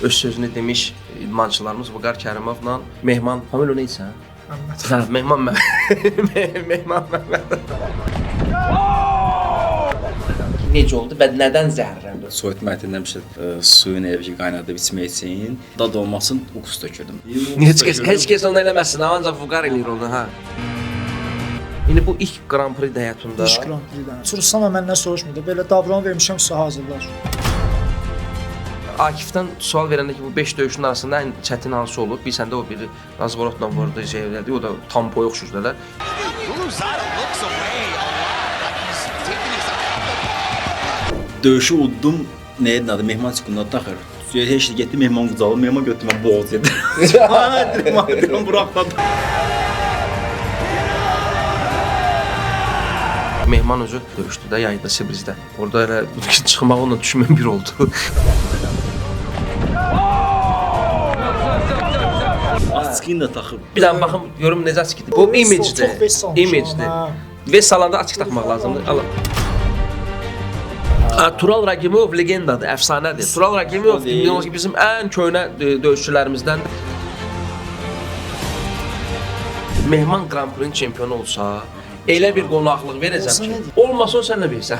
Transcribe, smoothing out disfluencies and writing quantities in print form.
öz sözünü demiş idmançılarımız Vüqar Kərimovla Mehman, familya neysə? Hə, Mehman Mehman Məmmədov. Necə oldu və nədən zəhərləndi? Soyut mətndən bir şey suyun evci qaynadıb içmək üçün dad olmasın uqus tökürdüm. Heç kəs onu eləməsin, ancaq Vüqar eləyir onu, hə. İndi bu ilk Grand Prix həyatında. İlk Grand Prix-dən. Soruşsam məndən soruşmurdu. Belə davran vermişəm sizə hazırlar. Akifdən sual verəndə ki, bu 5 döyüşün arasında ən çətin hansı olub? Bilsən də o biri Razvorotla vurdu, şeylərdi. O da tampoya oxşurdular. Döyüşü uddum. Neydi adı? Mehman çıxında taxır. Heç getdi Mehman qucağı, Mehman götürmə boğaz yedi. Mehman buraxmadı. Mehman özü döyüşdü də yayda Sibrizdə. Orada elə çıxmaq onunla düşmən bir oldu. Açıqını da taxıb. Bir daha baxım, görüm necə açıqdır. Bu image-dir. Image-dir. Və salanda açıq taxmaq lazımdır. Allah. Tural Ragimov legendadır, əfsanədir. Tural Ragimov bizim ən köhnə döyüşçülərimizdən. Mehman Grand Prix çempionu olsa, elə bir qonaqlıq verəcəm ki, olmasa o sən nə bilirsən?